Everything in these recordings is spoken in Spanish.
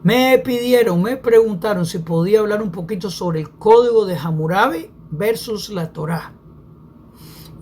Me preguntaron si podía hablar un poquito sobre el código de Hammurabi versus la Torá.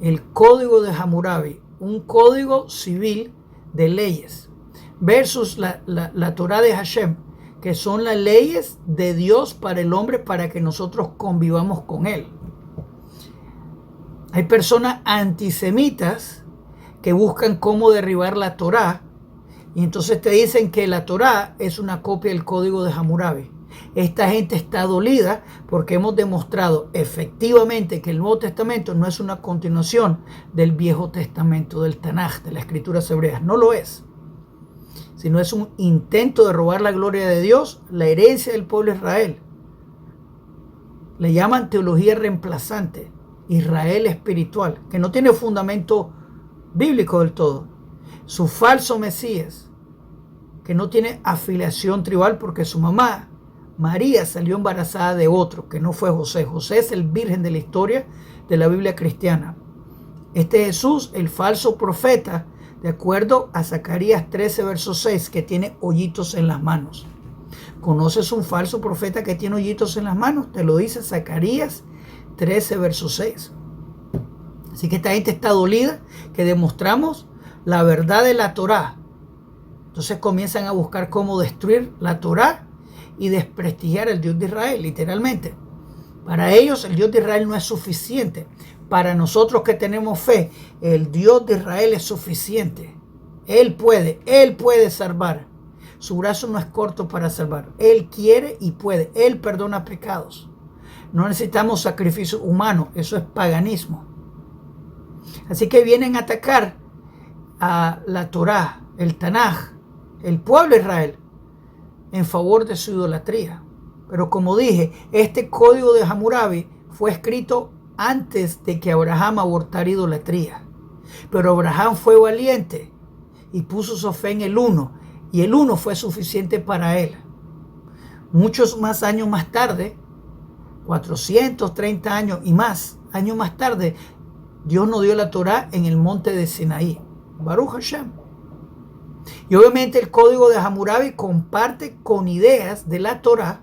El código de Hammurabi, un código civil de leyes, versus la Torá de Hashem, que son las leyes de Dios para el hombre para que nosotros convivamos con él. Hay personas antisemitas que buscan cómo derribar la Torá y entonces te dicen que la Torá es una copia del código de Hammurabi. Esta gente está dolida porque hemos demostrado efectivamente que el Nuevo Testamento no es una continuación del Viejo Testamento, del Tanaj, de las Escrituras hebreas. No lo es, sino es un intento de robar la gloria de Dios, la herencia del pueblo de Israel. Le llaman teología reemplazante, Israel espiritual, que no tiene fundamento bíblico del todo. Su falso Mesías, que no tiene afiliación tribal porque su mamá, María, salió embarazada de otro, que no fue José. José es el virgen de la historia de la Biblia cristiana. Este Jesús, el falso profeta, de acuerdo a Zacarías 13, verso 6, que tiene hoyitos en las manos. ¿Conoces un falso profeta que tiene hoyitos en las manos? Te lo dice Zacarías 13, verso 6. Así que esta gente está dolida que demostramos la verdad de la Torá. Entonces comienzan a buscar cómo destruir la Torá y desprestigiar al Dios de Israel, literalmente. Para ellos el Dios de Israel no es suficiente. Para nosotros que tenemos fe, el Dios de Israel es suficiente. Él puede salvar. Su brazo no es corto para salvar. Él quiere y puede. Él perdona pecados. No necesitamos sacrificio humano. Eso es paganismo. Así que vienen a atacar a la Torá, el Tanaj, el pueblo de Israel, en favor de su idolatría. Pero como dije, este código de Hammurabi fue escrito antes de que Abraham abortara idolatría. Pero Abraham fue valiente y puso su fe en el uno, y el uno fue suficiente para él. Muchos más años más tarde, 430 años y más años más tarde, Dios nos dio la Torá en el monte de Sinaí. Baruch Hashem. Y obviamente el código de Hammurabi comparte con ideas de la Torá,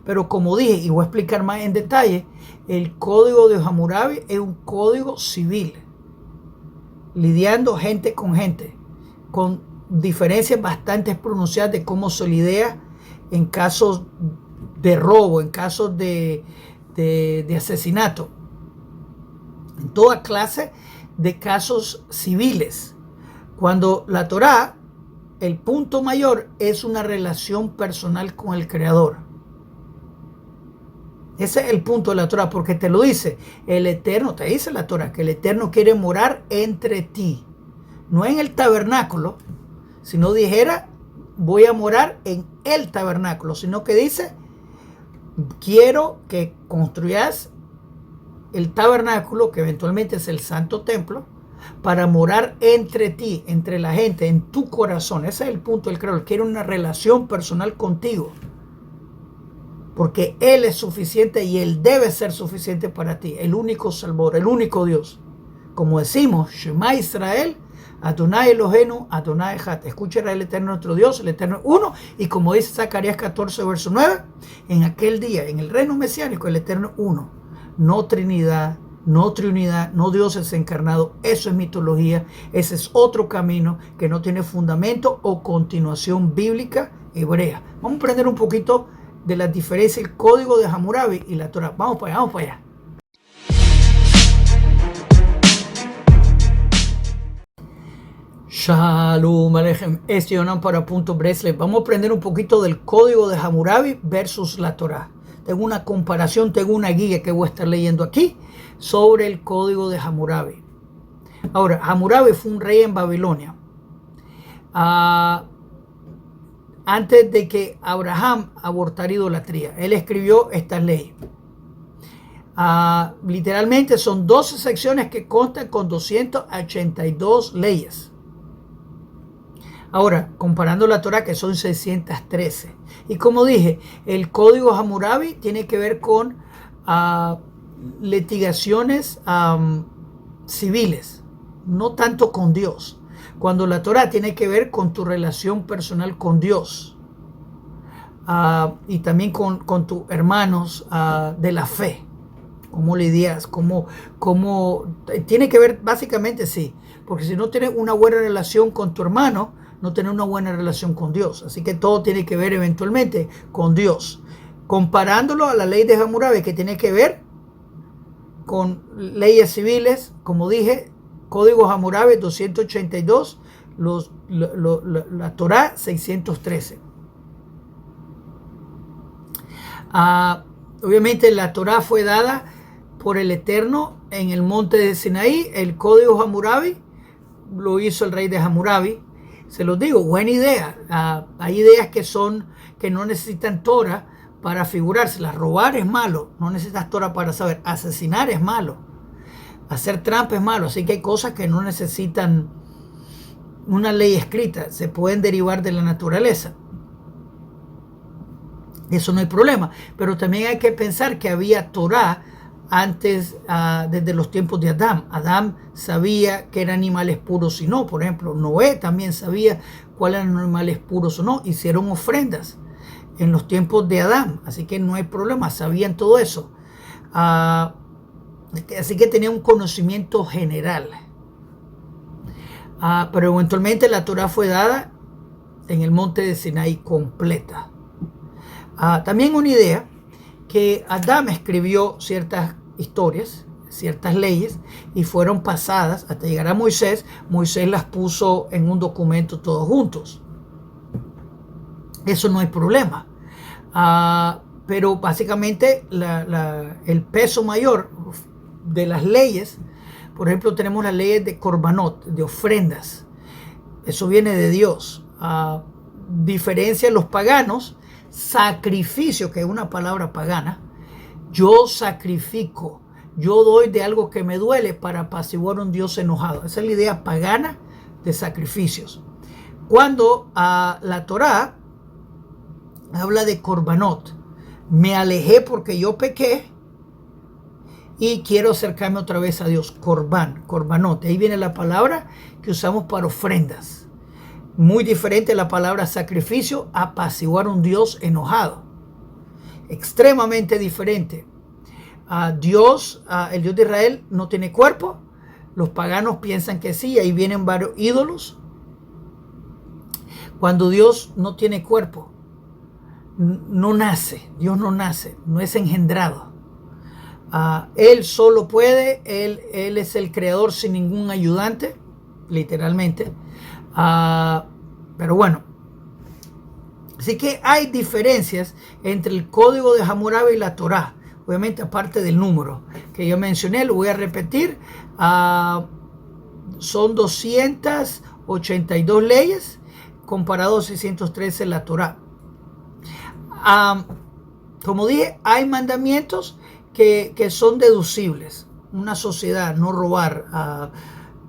pero como dije, y voy a explicar más en detalle, el código de Hammurabi es un código civil, lidiando gente, con diferencias bastante pronunciadas de cómo se lidia en casos de robo, en casos de asesinato, en toda clase de casos civiles. Cuando la Torá, el punto mayor es una relación personal con el Creador. Ese es el punto de la Torá, porque te lo dice el Eterno, te dice la Torá, que el Eterno quiere morar entre ti. No en el tabernáculo, sino dijera, voy a morar en el tabernáculo, sino que dice, quiero que construyas el tabernáculo, que eventualmente es el santo templo, para morar entre ti, entre la gente, en tu corazón. Ese es el punto del Creador. Quiere una relación personal contigo, porque Él es suficiente y Él debe ser suficiente para ti, el único Salvador, el único Dios. Como decimos, Shema Israel, Adonai Eloheinu, Adonai Echad. Escucha el Eterno nuestro Dios, el Eterno es uno. Y como dice Zacarías 14, verso 9, en aquel día, en el reino mesiánico, el Eterno es uno. No Trinidad, no Trinidad, no dioses encarnados. Eso es mitología. Ese es otro camino que no tiene fundamento o continuación bíblica hebrea. Vamos a aprender un poquito de las diferencias, el código de Hammurabi y la Torá. Vamos para allá, vamos para allá. Shalom Aleichem, este Yonan para Punto Breslev. Vamos a aprender un poquito del código de Hammurabi versus la Torá. Tengo una comparación, tengo una guía que voy a estar leyendo aquí sobre el código de Hammurabi. Ahora, Hammurabi fue un rey en Babilonia. Antes de que Abraham abortara idolatría, él escribió estas leyes. Literalmente son 12 secciones que constan con 282 leyes. Ahora, comparando la Torá, que son 613. Y como dije, el código Hammurabi tiene que ver con litigaciones civiles, no tanto con Dios. Cuando la Torá tiene que ver con tu relación personal con Dios. y también con tus hermanos de la fe. ¿Cómo lidias? ¿Cómo tiene que ver? Básicamente sí, porque si no tienes una buena relación con tu hermano, no tienes una buena relación con Dios. Así que todo tiene que ver eventualmente con Dios. Comparándolo a la ley de Hammurabi, que tiene que ver con leyes civiles, como dije, Código Hammurabi 282, la Torá 613. Obviamente la Torá fue dada por el Eterno en el monte de Sinaí. El Código Hammurabi lo hizo el rey de Hammurabi. Se los digo, buena idea. Hay ideas que no necesitan Torah para figurárselas. Robar es malo, no necesitas Torah para saber. Asesinar es malo, hacer trampa es malo. Así que hay cosas que no necesitan una ley escrita, se pueden derivar de la naturaleza. Eso no hay problema, pero también hay que pensar que había Torah antes, desde los tiempos de Adán. Adán sabía que eran animales puros y no. Por ejemplo, Noé también sabía cuáles eran animales puros o no. Hicieron ofrendas en los tiempos de Adán, así que no hay problema, sabían todo eso. Así que tenían un conocimiento general. Pero eventualmente la Torah fue dada en el monte de Sinaí completa. También una idea que Adán escribió ciertas historias, ciertas leyes, y fueron pasadas hasta llegar a Moisés. Moisés las puso en un documento todos juntos. Eso no hay problema. Pero básicamente el peso mayor de las leyes, por ejemplo, tenemos las leyes de Corbanot, de ofrendas. Eso viene de Dios. Diferencia de los paganos, sacrificio, que es una palabra pagana. Yo sacrifico, yo doy de algo que me duele para apaciguar a un Dios enojado. Esa es la idea pagana de sacrificios. Cuando la Torá habla de Corbanot, me alejé porque yo pequé y quiero acercarme otra vez a Dios. Corbanot, ahí viene la palabra que usamos para ofrendas. Muy diferente a la palabra sacrificio, apaciguar a un Dios enojado. Extremadamente diferente. Dios, el Dios de Israel, no tiene cuerpo. Los paganos piensan que sí, ahí vienen varios ídolos. Cuando Dios no tiene cuerpo, no nace, Dios no nace, no es engendrado. Él solo puede, él es el creador sin ningún ayudante, literalmente. Pero bueno, así que hay diferencias entre el código de Hammurabi y la Torá. Obviamente, aparte del número que yo mencioné, lo voy a repetir. Son 282 leyes comparado a 613 en la Torá. Como dije, hay mandamientos que son deducibles. Una sociedad, no robar,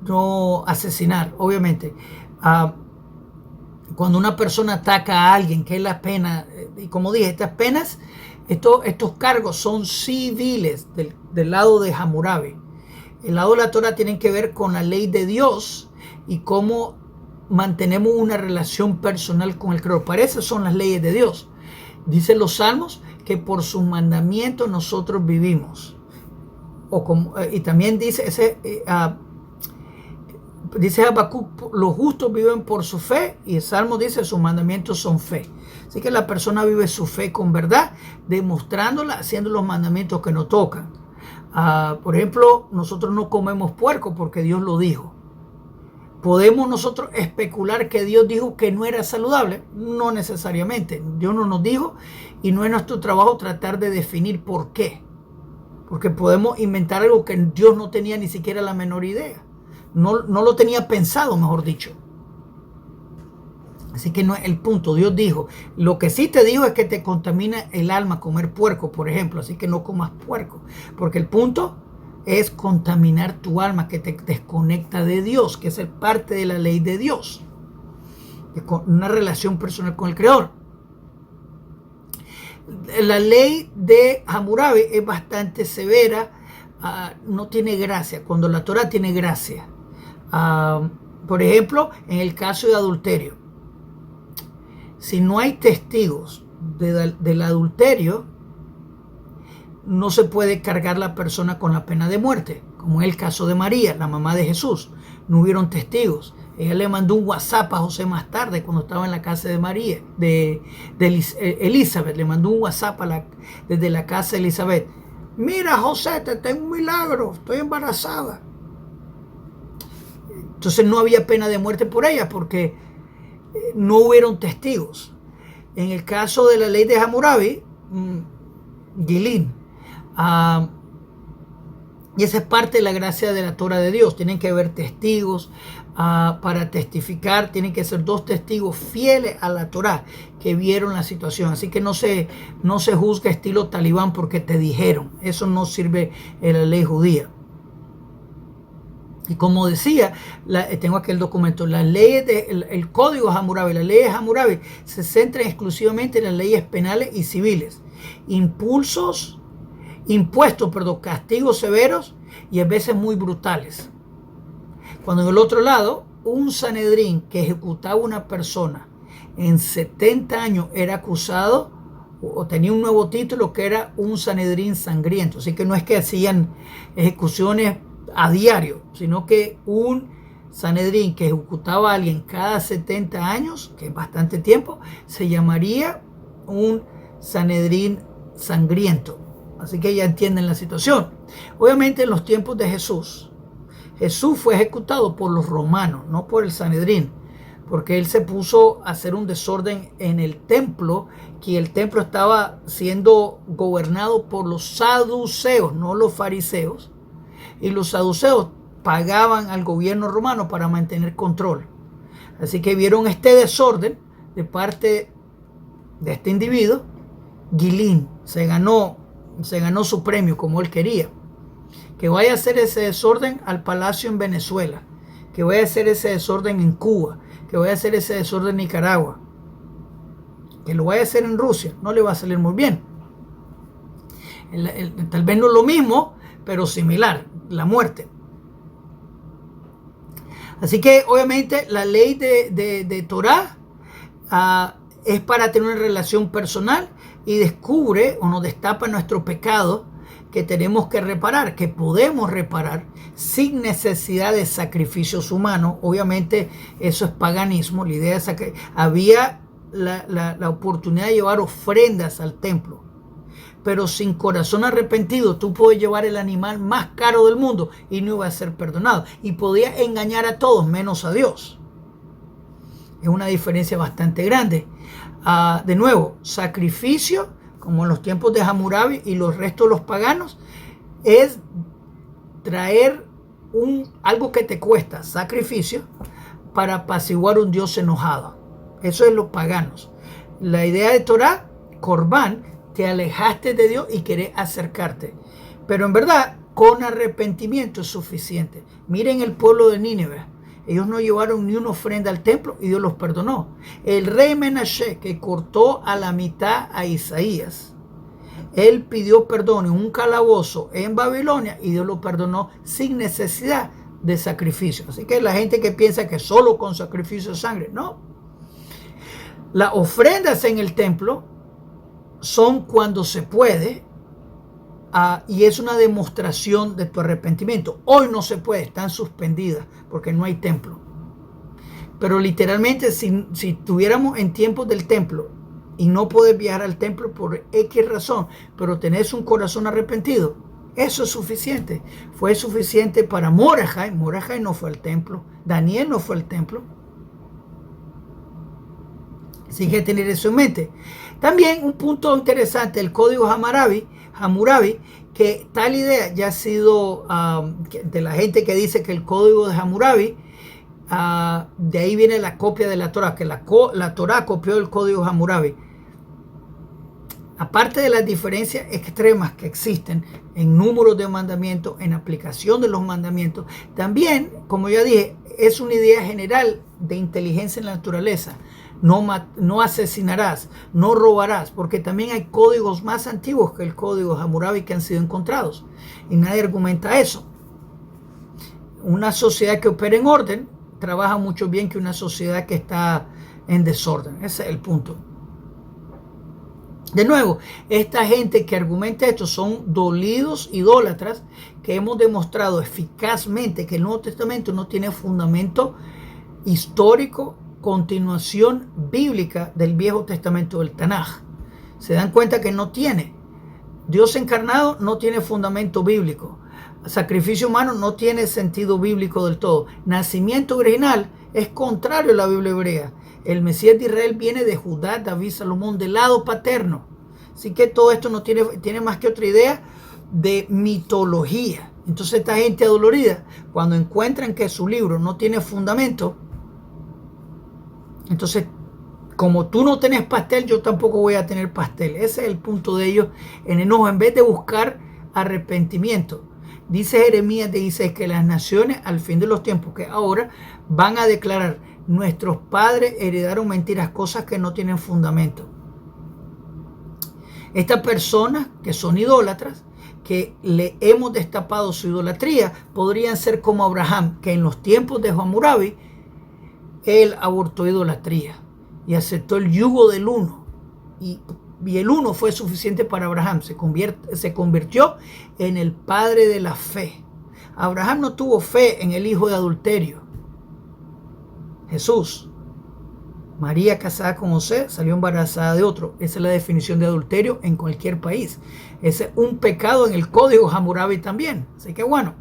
no asesinar, obviamente. Cuando una persona ataca a alguien, que es la pena, y como dije, estas penas, estos cargos son civiles del lado de Hammurabi. El lado de la Torah tienen que ver con la ley de Dios y cómo mantenemos una relación personal con el Creador. Para eso son las leyes de Dios. Dicen los Salmos que por sus mandamientos nosotros vivimos. Y también dice dice Habacuc, los justos viven por su fe, y el Salmo dice sus mandamientos son fe. Así que la persona vive su fe con verdad, demostrándola, haciendo los mandamientos que nos tocan. Por ejemplo, nosotros no comemos puerco porque Dios lo dijo. ¿Podemos nosotros especular que Dios dijo que no era saludable? No necesariamente. Dios no nos dijo, y no es nuestro trabajo tratar de definir por qué. Porque podemos inventar algo que Dios no tenía ni siquiera la menor idea. No lo tenía pensado, mejor dicho. Así que no es el punto. Dios dijo, lo que sí te dijo es que te contamina el alma comer puerco, por ejemplo. Así que no comas puerco. Porque el punto es contaminar tu alma, que te desconecta de Dios, que es parte de la ley de Dios. Una relación personal con el Creador. La ley de Hammurabi es bastante severa. No tiene gracia, cuando la Torah tiene gracia. Por ejemplo, en el caso de adulterio, si no hay testigos del adulterio, no se puede cargar la persona con la pena de muerte, como en el caso de María, la mamá de Jesús. No hubieron testigos. Ella le mandó un WhatsApp a José más tarde, cuando estaba en la casa de María, de Elizabeth. Le mandó un WhatsApp desde la casa de Elizabeth. Mira, José, te tengo un milagro, estoy embarazada. Entonces no había pena de muerte por ella, porque no hubieron testigos. En el caso de la ley de Hammurabi, Gilín, y esa es parte de la gracia de la Torah de Dios. Tienen que haber testigos para testificar. Tienen que ser 2 testigos fieles a la Torah que vieron la situación. Así que no se juzga estilo talibán porque te dijeron. Eso no sirve en la ley judía. Y como decía, tengo aquí el documento, las leyes el código Hammurabi, las leyes Hammurabi se centran exclusivamente en las leyes penales y civiles. Castigos severos y a veces muy brutales. Cuando en el otro lado, un Sanedrín que ejecutaba a una persona en 70 años era acusado o tenía un nuevo título que era un Sanedrín sangriento. Así que no es que hacían ejecuciones a diario, sino que un Sanedrín que ejecutaba a alguien cada 70 años, que es bastante tiempo, se llamaría un Sanedrín sangriento. Así que ya entienden la situación. Obviamente en los tiempos de Jesús fue ejecutado por los romanos, no por el Sanedrín, porque él se puso a hacer un desorden en el templo, que el templo estaba siendo gobernado por los saduceos, no los fariseos, y los saduceos pagaban al gobierno romano para mantener control. Así que vieron este desorden de parte de este individuo. Gilín se ganó su premio como él quería. Que vaya a hacer ese desorden al palacio en Venezuela, que vaya a hacer ese desorden en Cuba, que vaya a hacer ese desorden en Nicaragua, que lo vaya a hacer en Rusia, no le va a salir muy bien. Tal vez no lo mismo, pero similar, la muerte. Así que obviamente la ley de Torah es para tener una relación personal y descubre o nos destapa nuestro pecado que tenemos que reparar, que podemos reparar sin necesidad de sacrificios humanos. Obviamente eso es paganismo. La idea es que había la oportunidad de llevar ofrendas al templo, pero sin corazón arrepentido tú puedes llevar el animal más caro del mundo y no iba a ser perdonado, y podía engañar a todos menos a Dios. Es una diferencia bastante grande. De nuevo, sacrificio, como en los tiempos de Hammurabi y los restos de los paganos, es traer algo que te cuesta, sacrificio, para apaciguar un Dios enojado. Eso es los paganos. La idea de Torah, Corbán, te alejaste de Dios y querés acercarte. Pero en verdad, con arrepentimiento es suficiente. Miren el pueblo de Nínive. Ellos no llevaron ni una ofrenda al templo y Dios los perdonó. El rey Menashe, que cortó a la mitad a Isaías, él pidió perdón en un calabozo en Babilonia y Dios lo perdonó sin necesidad de sacrificio. Así que la gente que piensa que solo con sacrificio de sangre, no. Las ofrendas en el templo son cuando se puede, y es una demostración de tu arrepentimiento. Hoy no se puede, están suspendidas porque no hay templo. Pero literalmente si estuviéramos en tiempos del templo y no puedes viajar al templo por X razón, pero tenés un corazón arrepentido, eso es suficiente. Fue suficiente para Mordecai. Mordecai no fue al templo, Daniel no fue al templo. Así que tener eso en mente. También un punto interesante, el código Hammurabi, que tal idea ya ha sido de la gente que dice que el código de Hammurabi, de ahí viene la copia de la Torah, que la Torah copió el código Hammurabi. Aparte de las diferencias extremas que existen en números de mandamientos, en aplicación de los mandamientos, también, como ya dije, es una idea general de inteligencia en la naturaleza. No asesinarás, no robarás, porque también hay códigos más antiguos que el código Hammurabi que han sido encontrados. Y nadie argumenta eso. Una sociedad que opera en orden trabaja mucho bien que una sociedad que está en desorden. Ese es el punto. De nuevo, esta gente que argumenta esto son dolidos idólatras que hemos demostrado eficazmente que el Nuevo Testamento no tiene fundamento histórico, continuación bíblica del Viejo Testamento del Tanaj. Se dan cuenta que no tiene. Dios encarnado no tiene fundamento bíblico. Sacrificio humano no tiene sentido bíblico del todo. Nacimiento original es contrario a la Biblia hebrea. El Mesías de Israel viene de Judá, David, Salomón, del lado paterno. Así que todo esto no tiene más que otra idea de mitología. Entonces esta gente adolorida, cuando encuentran que su libro no tiene fundamento, entonces como tú no tenés pastel, yo tampoco voy a tener pastel. Ese es el punto de ellos en enojo, en vez de buscar arrepentimiento. Dice Jeremías, dice que las naciones al fin de los tiempos, que ahora van a declarar, nuestros padres heredaron mentiras, cosas que no tienen fundamento. Estas personas que son idólatras, que le hemos destapado su idolatría, podrían ser como Abraham, que en los tiempos de Hammurabi, él abortó idolatría y aceptó el yugo del uno. Y el uno fue suficiente para Abraham. Se convirtió en el padre de la fe. Abraham no tuvo fe en el hijo de adulterio, Jesús. María, casada con José, salió embarazada de otro. Esa es la definición de adulterio en cualquier país. Ese es un pecado en el código Hammurabi también. Así que bueno.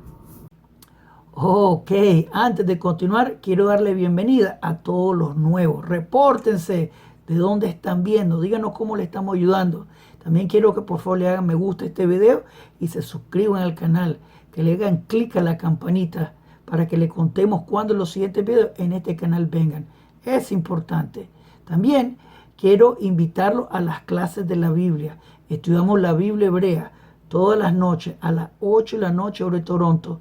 Ok, antes de continuar, quiero darle bienvenida a todos los nuevos. Repórtense de dónde están viendo. Díganos cómo le estamos ayudando. También quiero que por favor le hagan me gusta a este video y se suscriban al canal. Que le hagan clic a la campanita para que le contemos cuando los siguientes videos en este canal vengan. Es importante. También quiero invitarlo a las clases de la Biblia. Estudiamos la Biblia hebrea todas las noches a las 8 de la noche hora de Toronto.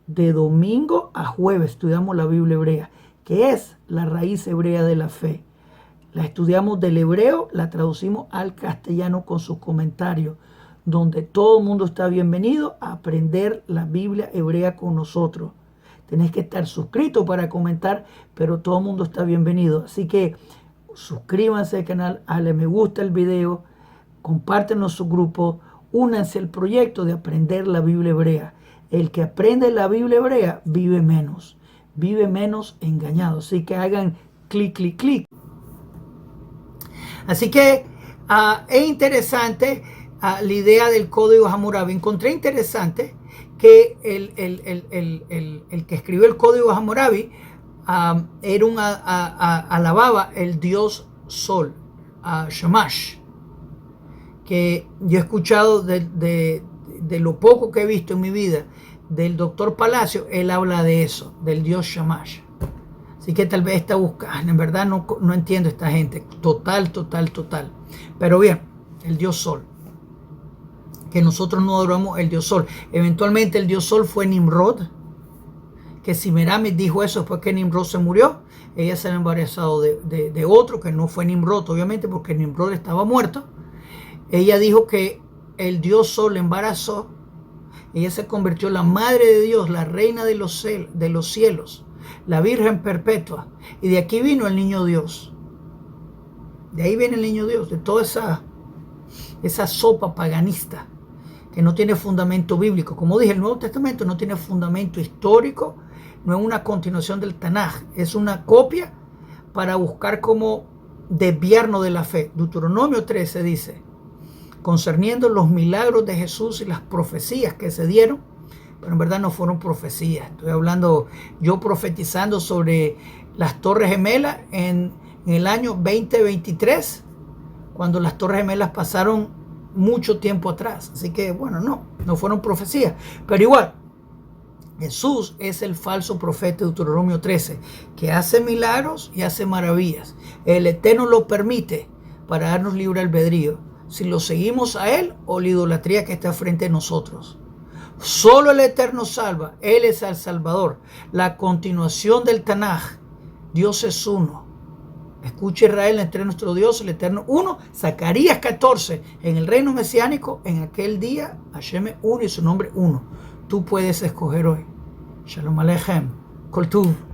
De domingo a jueves estudiamos la Biblia hebrea, que es la raíz hebrea de la fe. La estudiamos del hebreo, la traducimos al castellano con sus comentarios, donde todo el mundo está bienvenido a aprender la Biblia hebrea con nosotros. Tenés que estar suscrito para comentar, pero todo el mundo está bienvenido. Así que suscríbanse al canal, dale me gusta el video, compártenlo en su grupo, únanse al proyecto de aprender la Biblia hebrea. El que aprende la Biblia hebrea vive menos engañado. Así que hagan clic, clic, clic. Así que es interesante la idea del código Hammurabi. Encontré interesante que el que escribió el código Hammurabi alababa el dios Sol, Shamash, que yo he escuchado de lo poco que he visto en mi vida del doctor Palacio. Él habla de eso, del dios Shamash. Así que tal vez está buscando, en verdad no entiendo esta gente, total. Pero bien, el dios Sol, que nosotros no adoramos el dios Sol. Eventualmente el dios Sol fue Nimrod, que Semiramis dijo eso después que Nimrod se murió. Ella se había embarazado de otro, que no fue Nimrod, obviamente, porque Nimrod estaba muerto. Ella dijo que el dios Sol le embarazó. Ella se convirtió en la madre de Dios, la reina de los cielos, la Virgen perpetua. Y de aquí vino el niño Dios. De ahí viene el niño Dios, de toda esa sopa paganista que no tiene fundamento bíblico. Como dije, el Nuevo Testamento no tiene fundamento histórico, no es una continuación del Tanaj, es una copia para buscar cómo desviarnos de la fe. Deuteronomio 13 dice, concerniendo los milagros de Jesús y las profecías que se dieron, pero en verdad no fueron profecías. Estoy hablando, yo profetizando sobre las Torres Gemelas en el año 2023, cuando las Torres Gemelas pasaron mucho tiempo atrás. Así que, bueno, no fueron profecías. Pero igual, Jesús es el falso profeta de Deuteronomio 13, que hace milagros y hace maravillas. El Eterno lo permite para darnos libre albedrío, si lo seguimos a Él o la idolatría que está frente a nosotros. Solo el Eterno salva. Él es el Salvador. La continuación del Tanaj. Dios es uno. Escucha Israel, entre nuestro Dios, el Eterno uno. Zacarías 14. En el reino mesiánico, en aquel día, Hashem es uno y su nombre uno. Tú puedes escoger hoy. Shalom Aleichem. Kol Tuv.